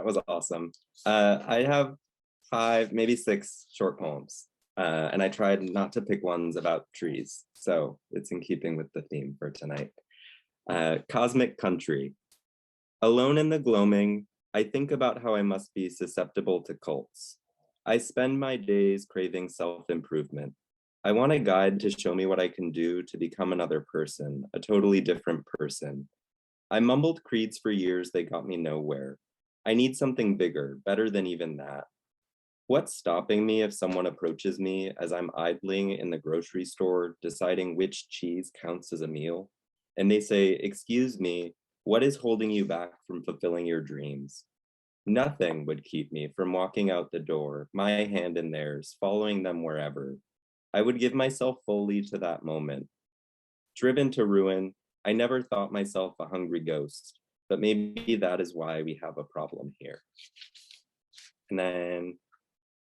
That was awesome. I have five, maybe six short poems, and I tried not to pick ones about trees, so it's in keeping with the theme for tonight. Cosmic Country. Alone in the gloaming, I think about how I must be susceptible to cults. I spend my days craving self-improvement. I want a guide to show me what I can do to become another person, a totally different person. I mumbled creeds for years, they got me nowhere. I need something bigger, better than even that. What's stopping me if someone approaches me as I'm idling in the grocery store, deciding which cheese counts as a meal? And they say, "Excuse me, what is holding you back from fulfilling your dreams?" Nothing would keep me from walking out the door, my hand in theirs, following them wherever. I would give myself fully to that moment. Driven to ruin, I never thought myself a hungry ghost, but maybe that is why we have a problem here. And then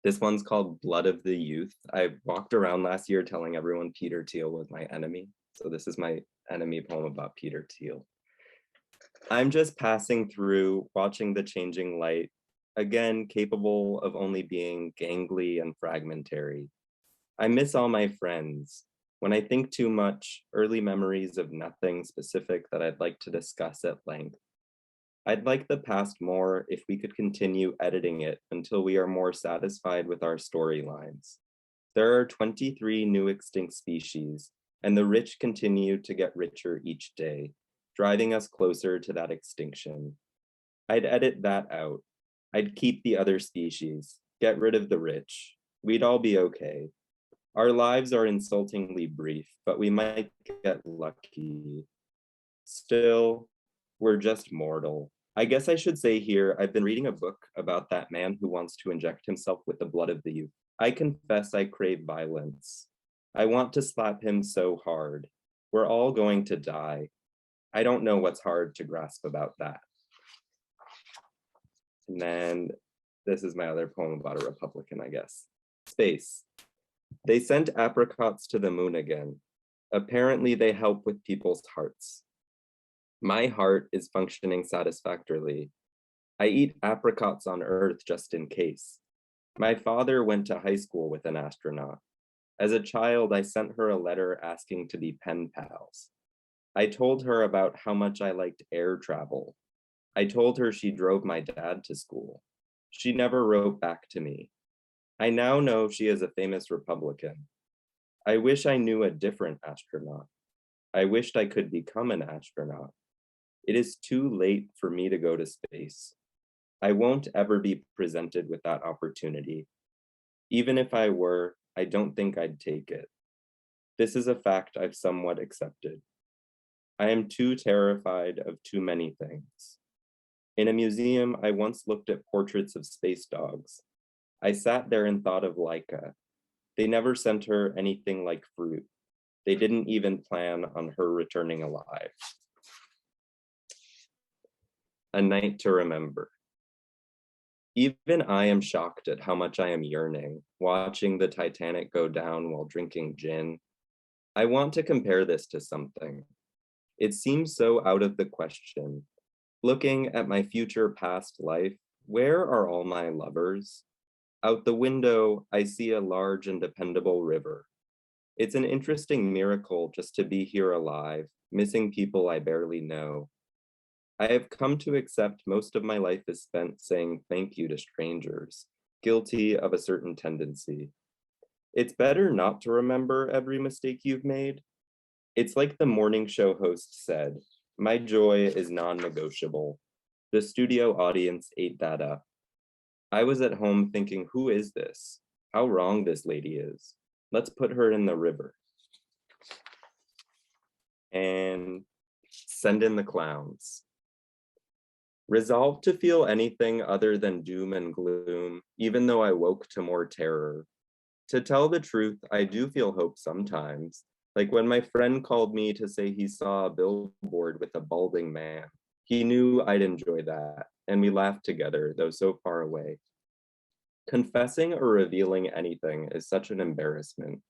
this one's called Blood of the Youth. I walked around last year telling everyone Peter Thiel was my enemy. So this is my enemy poem about Peter Thiel. I'm just passing through, watching the changing light, again, capable of only being gangly and fragmentary. I miss all my friends. When I think too much, early memories of nothing specific that I'd like to discuss at length. I'd like the past more if we could continue editing it until we are more satisfied with our storylines. There are 23 new extinct species, and the rich continue to get richer each day, driving us closer to that extinction. I'd edit that out. I'd keep the other species, get rid of the rich. We'd all be okay. Our lives are insultingly brief, but we might get lucky. Still, we're just mortal. I guess I should say here, I've been reading a book about that man who wants to inject himself with the blood of the youth. I confess I crave violence. I want to slap him so hard. We're all going to die. I don't know what's hard to grasp about that. And then this is my other poem about a Republican, I guess. Space. They sent apricots to the moon again. Apparently they help with people's hearts. My heart is functioning satisfactorily. I eat apricots on Earth just in case. My father went to high school with an astronaut. As a child, I sent her a letter asking to be pen pals. I told her about how much I liked air travel. I told her she drove my dad to school. She never wrote back to me. I now know she is a famous Republican. I wish I knew a different astronaut. I wished I could become an astronaut. It is too late for me to go to space. I won't ever be presented with that opportunity. Even if I were, I don't think I'd take it. This is a fact I've somewhat accepted. I am too terrified of too many things. In a museum, I once looked at portraits of space dogs. I sat there and thought of Laika. They never sent her anything like fruit. They didn't even plan on her returning alive. A Night to Remember. Even I am shocked at how much I am yearning, watching the Titanic go down while drinking gin. I want to compare this to something. It seems so out of the question. Looking at my future past life, where are all my lovers? Out the window, I see a large and dependable river. It's an interesting miracle just to be here alive, missing people I barely know. I have come to accept most of my life is spent saying thank you to strangers, guilty of a certain tendency. It's better not to remember every mistake you've made. It's like the morning show host said, my joy is non-negotiable. The studio audience ate that up. I was at home thinking, who is this? How wrong this lady is. Let's put her in the river. And send in the clowns. Resolved to feel anything other than doom and gloom, even though I woke to more terror. To tell the truth, I do feel hope sometimes, like when my friend called me to say he saw a billboard with a balding man. He knew I'd enjoy that, and we laughed together, though so far away. Confessing or revealing anything is such an embarrassment.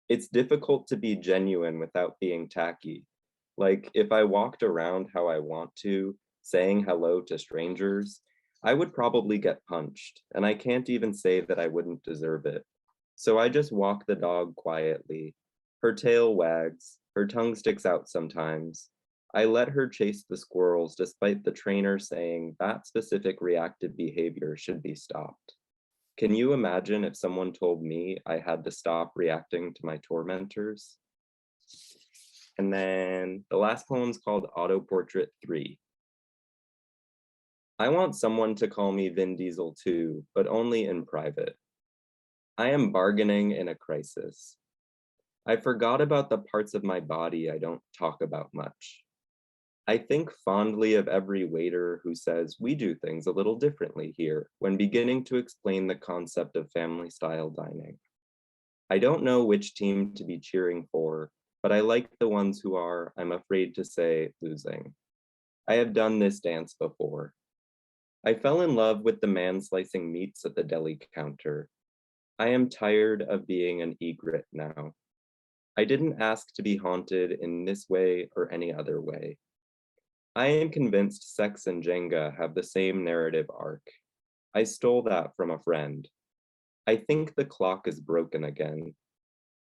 It's difficult to be genuine without being tacky. Like if I walked around how I want to, saying hello to strangers, I would probably get punched, and I can't even say that I wouldn't deserve it. So I just walk the dog quietly. Her tail wags, her tongue sticks out sometimes. I let her chase the squirrels despite the trainer saying that specific reactive behavior should be stopped. Can you imagine if someone told me I had to stop reacting to my tormentors? And then the last poem is called Auto Portrait 3. I want someone to call me Vin Diesel too, but only in private. I am bargaining in a crisis. I forgot about the parts of my body I don't talk about much. I think fondly of every waiter who says we do things a little differently here when beginning to explain the concept of family style dining. I don't know which team to be cheering for, but I like the ones who are, I'm afraid to say, losing. I have done this dance before. I fell in love with the man slicing meats at the deli counter. I am tired of being an egret now. I didn't ask to be haunted in this way or any other way. I am convinced sex and Jenga have the same narrative arc. I stole that from a friend. I think the clock is broken again.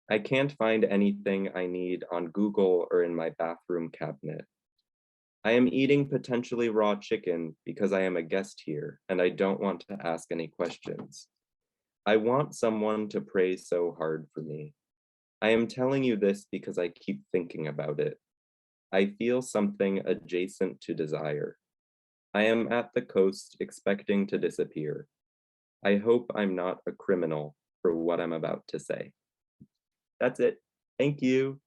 I can't find anything I need on Google or in my bathroom cabinet. I am eating potentially raw chicken because I am a guest here and I don't want to ask any questions. I want someone to pray so hard for me. I am telling you this because I keep thinking about it. I feel something adjacent to desire. I am at the coast expecting to disappear. I hope I'm not a criminal for what I'm about to say. That's it. Thank you.